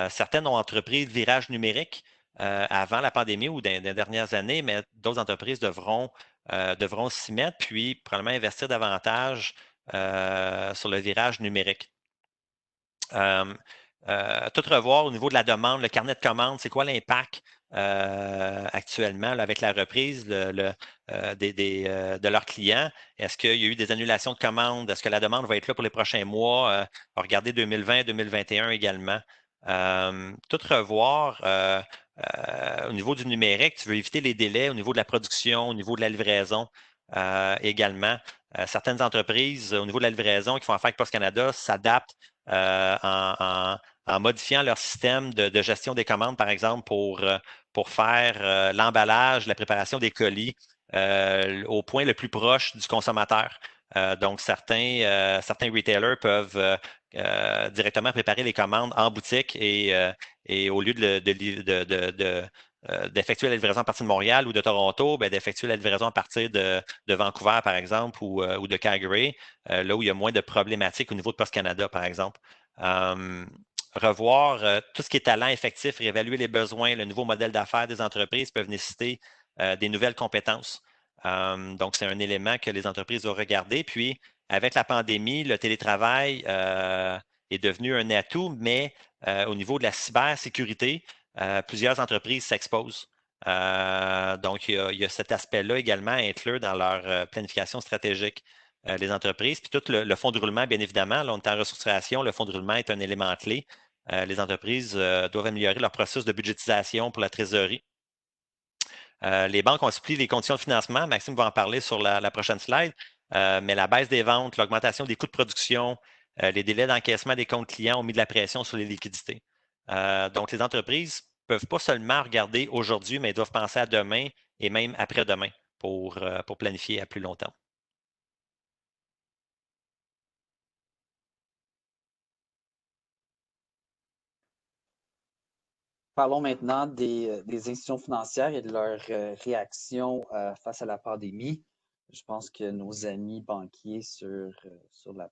Certaines ont entrepris le virage numérique avant la pandémie ou dans les dernières années, mais d'autres entreprises devront s'y mettre, puis probablement investir davantage sur le virage numérique. Tout revoir au niveau de la demande, le carnet de commandes, c'est quoi l'impact actuellement là, avec la reprise de leurs clients? Est-ce qu'il y a eu des annulations de commandes? Est-ce que la demande va être là pour les prochains mois? Regardez 2020 2021 également. Tout revoir au niveau du numérique, tu veux éviter les délais au niveau de la production, au niveau de la livraison également. Certaines entreprises, au niveau de la livraison qui font affaire avec Post Canada, s'adaptent en modifiant leur système de gestion des commandes, par exemple, pour faire l'emballage, la préparation des colis au point le plus proche du consommateur. Donc, certains retailers peuvent directement préparer les commandes en boutique et au lieu d'effectuer la livraison à partir de Montréal ou de Toronto, d'effectuer la livraison à partir de Vancouver, par exemple, ou de Calgary, là où il y a moins de problématiques au niveau de Post Canada, par exemple. Revoir tout ce qui est talent effectif, réévaluer les besoins, le nouveau modèle d'affaires des entreprises peuvent nécessiter des nouvelles compétences. Donc, c'est un élément que les entreprises doivent regarder. Puis, avec la pandémie, le télétravail est devenu un atout, mais au niveau de la cybersécurité, plusieurs entreprises s'exposent. Donc, il y a cet aspect-là également à inclure dans leur planification stratégique. les entreprises. Puis tout le fonds de roulement, bien évidemment, là, on est en restructuration, le fonds de roulement est un élément clé. Les entreprises doivent améliorer leur processus de budgétisation pour la trésorerie. Les banques ont supplié les conditions de financement. Maxime va en parler sur la prochaine slide. Mais la baisse des ventes, l'augmentation des coûts de production, les délais d'encaissement des comptes clients ont mis de la pression sur les liquidités. Donc, les entreprises ne peuvent pas seulement regarder aujourd'hui, mais doivent penser à demain et même après-demain pour planifier à plus long terme. Parlons maintenant des institutions financières et de leur réaction face à la pandémie. Je pense que nos amis banquiers sur la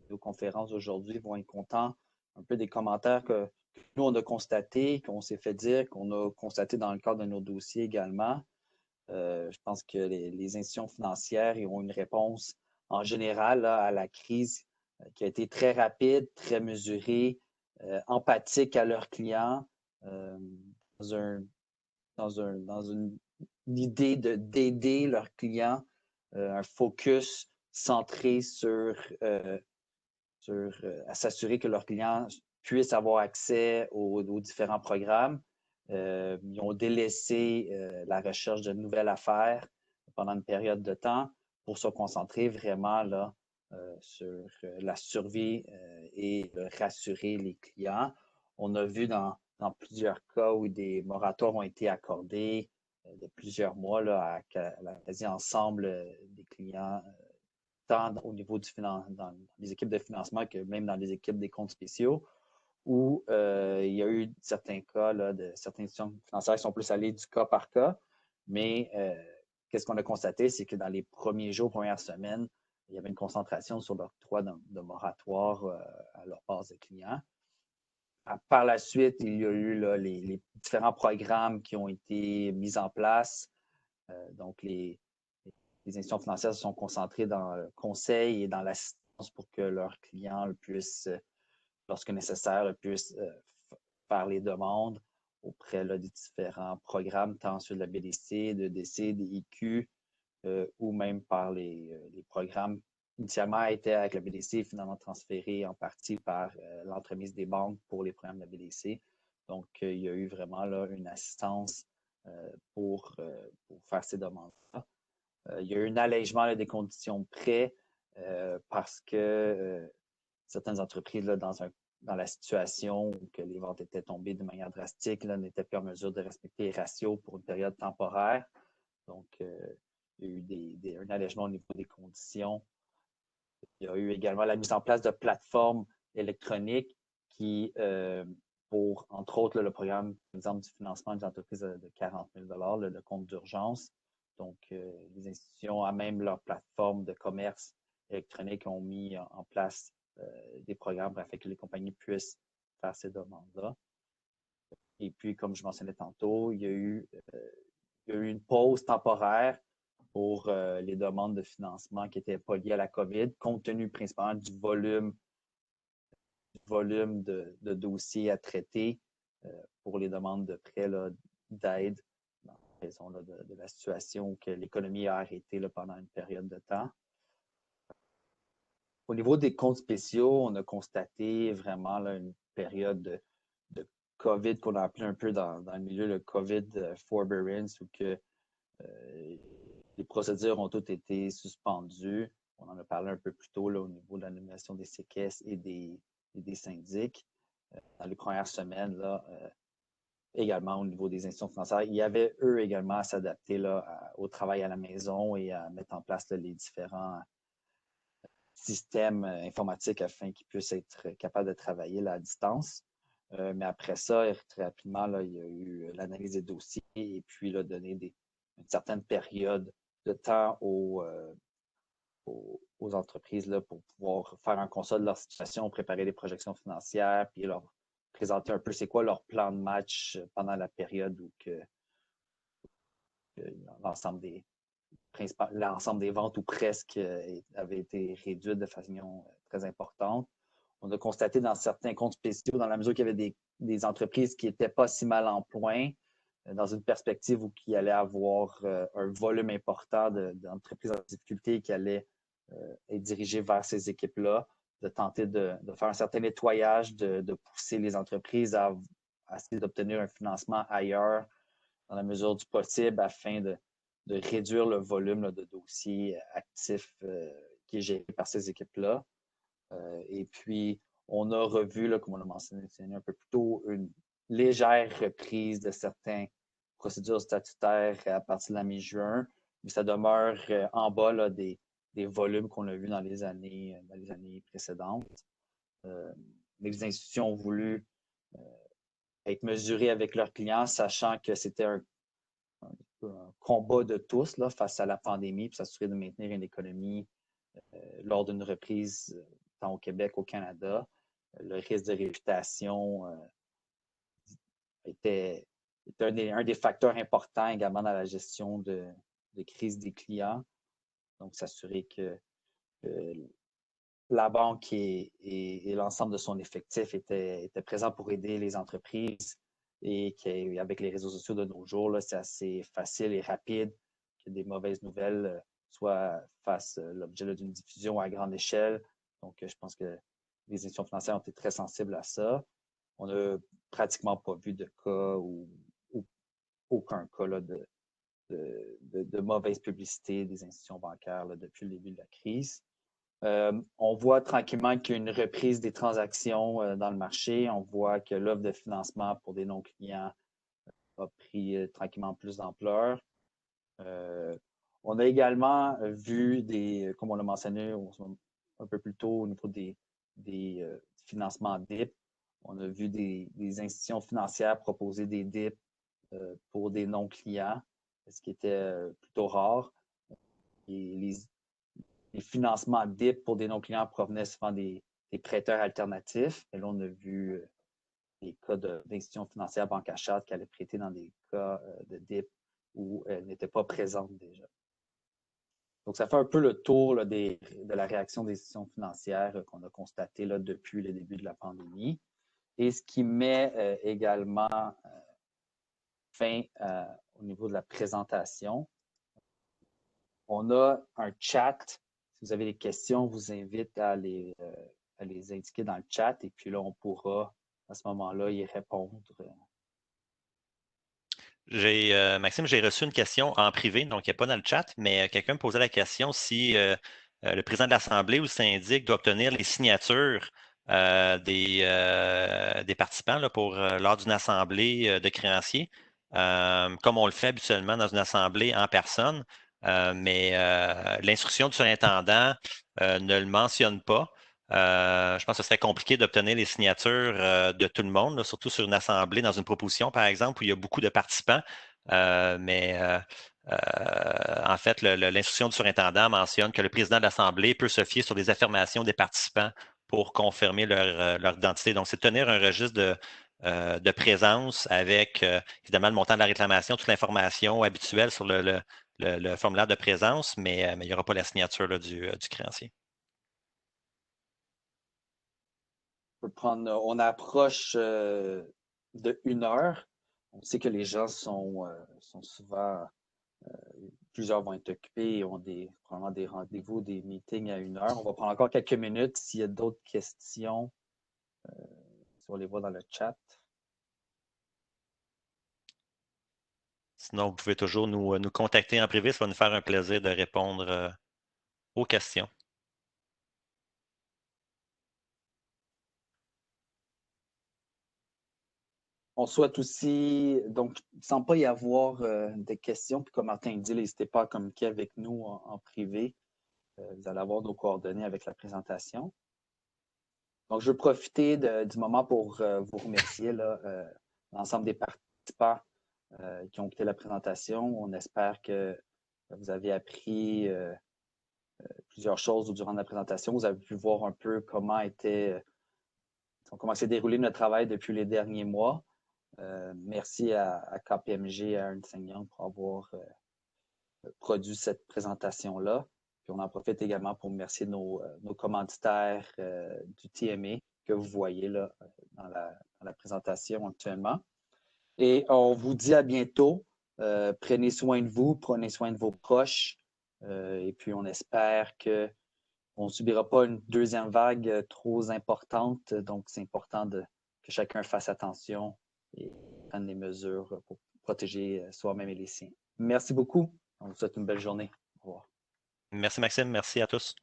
vidéoconférence aujourd'hui vont être contents un peu des commentaires que nous, on a constatés, qu'on s'est fait dire, qu'on a constaté dans le cadre de nos dossiers également. Je pense que les institutions financières ont une réponse en général là, à la crise qui a été très rapide, très mesurée, empathique à leurs clients, dans une idée d'aider leurs clients, un focus centré à s'assurer que leurs clients puissent avoir accès aux différents programmes. Ils ont délaissé la recherche de nouvelles affaires pendant une période de temps pour se concentrer vraiment là, sur la survie et rassurer les clients. On a vu dans plusieurs cas où des moratoires ont été accordés de plusieurs mois là, à la quasi-ensemble des clients, tant au niveau dans les équipes de financement que même dans les équipes des comptes spéciaux, où il y a eu certains cas là, de certaines institutions financières qui sont plus allées du cas par cas. Mais qu'est-ce qu'on a constaté, c'est que dans les premiers jours, premières semaines, il y avait une concentration sur l'octroi de moratoire à leur base de clients. Par la suite, il y a eu là, les différents programmes qui ont été mis en place. Donc, les institutions financières se sont concentrées dans le conseil et dans l'assistance pour que leurs clients puissent, lorsque nécessaire, puissent faire les demandes auprès là, des différents programmes, tant sur la BDC, de DC, des IQ, ou même par les programmes initialement étaient avec la BDC, finalement transférés en partie par l'entremise des banques pour les programmes de la BDC. Donc, il y a eu vraiment là, une assistance pour faire ces demandes-là. Il y a eu un allègement là, des conditions de prêt parce que certaines entreprises, là, dans la situation où que les ventes étaient tombées de manière drastique, n'étaient plus en mesure de respecter les ratios pour une période temporaire. Donc, il y a eu un allègement au niveau des conditions. Il y a eu également la mise en place de plateformes électroniques qui, pour, entre autres, le programme, par exemple, du financement des entreprises de 40 000 le compte d'urgence. Donc, les institutions, à même leur plateforme de commerce électronique, ont mis en place des programmes afin que les compagnies puissent faire ces demandes-là. Et puis, comme je mentionnais tantôt, il y a eu une pause temporaire pour les demandes de financement qui n'étaient pas liées à la COVID, compte tenu principalement du volume de dossiers à traiter pour les demandes de prêts, d'aide, en raison de la situation où l'économie a arrêté là, pendant une période de temps. Au niveau des comptes spéciaux, on a constaté vraiment là, une période de COVID qu'on a appelé un peu dans le milieu le COVID forbearance, où que les procédures ont toutes été suspendues. On en a parlé un peu plus tôt là, au niveau de la nomination des séquestres et des syndics. Dans les premières semaines, là, également au niveau des institutions financières, il y avait eux également à s'adapter au travail à la maison et à mettre en place là, les différents systèmes informatiques afin qu'ils puissent être capables de travailler là, à distance. Mais après ça, très rapidement, là, il y a eu l'analyse des dossiers et puis là, donner une certaine période de temps aux entreprises là, pour pouvoir faire un constat de leur situation, préparer des projections financières, puis leur présenter un peu c'est quoi leur plan de match pendant la période où l'ensemble des ventes ou presque avaient été réduites de façon très importante. On a constaté dans certains comptes spéciaux, dans la mesure qu'il y avait des entreprises qui n'étaient pas si mal en point, dans une perspective où il allait avoir un volume important d'entreprises en difficulté qui allaient est dirigé vers ces équipes-là, de tenter de faire un certain nettoyage, de pousser les entreprises à essayer d'obtenir un financement ailleurs dans la mesure du possible afin de réduire le volume de dossiers actifs qui est géré par ces équipes-là. Et puis, on a revu, là, comme on l'a mentionné un peu plus tôt, une légère reprise de certaines procédures statutaires à partir de la mi-juin, mais ça demeure en bas là, des volumes qu'on a vus dans les années précédentes. Les institutions ont voulu être mesurées avec leurs clients, sachant que c'était un combat de tous là, face à la pandémie, pour s'assurer de maintenir une économie lors d'une reprise tant au Québec qu'au Canada. Le risque de réputation était un des facteurs importants également dans la gestion de crise des clients. Donc, s'assurer que la banque et l'ensemble de son effectif étaient présents pour aider les entreprises et qu'avec les réseaux sociaux de nos jours, c'est assez facile et rapide que des mauvaises nouvelles fassent l'objet d'une diffusion à grande échelle. Donc, je pense que les institutions financières ont été très sensibles à ça. On n'a pratiquement pas vu de cas ou aucun cas là, de mauvaise publicité des institutions bancaires là, depuis le début de la crise. On voit tranquillement qu'il y a une reprise des transactions dans le marché. On voit que l'offre de financement pour des non-clients a pris tranquillement plus d'ampleur. On a également vu comme on l'a mentionné un peu plus tôt au niveau des financements DIP, on a vu des institutions financières proposer des DIP pour des non-clients, ce qui était plutôt rare. Et les financements DIP pour des non-clients provenaient souvent des prêteurs alternatifs. Et là, on a vu des cas d'institutions financières banque achat qui allaient prêter dans des cas de DIP où elles n'étaient pas présentes déjà. Donc, ça fait un peu le tour là, de la réaction des institutions financières qu'on a constaté là, depuis le début de la pandémie. Et ce qui met également fin au niveau de la présentation. On a un chat. Si vous avez des questions, je vous invite à les indiquer dans le chat et puis là, on pourra à ce moment-là y répondre. Maxime, j'ai reçu une question en privé, donc il n'y a pas dans le chat, mais quelqu'un me posait la question si le président de l'Assemblée ou le syndic doit obtenir les signatures des participants là, lors d'une assemblée de créanciers, comme on le fait habituellement dans une assemblée en personne, mais l'instruction du surintendant ne le mentionne pas. Je pense que ce serait compliqué d'obtenir les signatures de tout le monde, là, surtout sur une assemblée, dans une proposition, par exemple, où il y a beaucoup de participants. Mais en fait, l'instruction du surintendant mentionne que le président de l'Assemblée peut se fier sur les affirmations des participants pour confirmer leur identité. Donc, c'est tenir un registre de présence avec, évidemment, le montant de la réclamation, toute l'information habituelle sur le formulaire de présence, mais il n'y aura pas la signature là, du créancier. On approche de 1 heure. On sait que les gens sont souvent, plusieurs vont être occupés et ont probablement des rendez-vous, des meetings à 1 heure. On va prendre encore quelques minutes. S'il y a d'autres questions, si on les voit dans le chat. Sinon, vous pouvez toujours nous contacter en privé. Ça va nous faire un plaisir de répondre aux questions. On souhaite aussi, donc, il ne semble pas y avoir de questions. Puis comme Martin dit, n'hésitez pas à communiquer avec nous en privé. Vous allez avoir nos coordonnées avec la présentation. Donc, je veux profiter du moment pour vous remercier l'ensemble des participants qui ont quitté la présentation. On espère que vous avez appris plusieurs choses durant la présentation. Vous avez pu voir un peu comment s'est déroulé notre travail depuis les derniers mois. Merci à KPMG et à Ernst & Young pour avoir produit cette présentation-là. Puis on en profite également pour remercier nos commanditaires du TMA que vous voyez là, dans la présentation actuellement. Et on vous dit à bientôt. Prenez soin de vous, prenez soin de vos proches. Et puis on espère que on ne subira pas une deuxième vague trop importante. Donc, c'est important que chacun fasse attention et prenne les mesures pour protéger soi-même et les siens. Merci beaucoup. On vous souhaite une belle journée. Au revoir. Merci Maxime, merci à tous.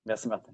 Merci Martin.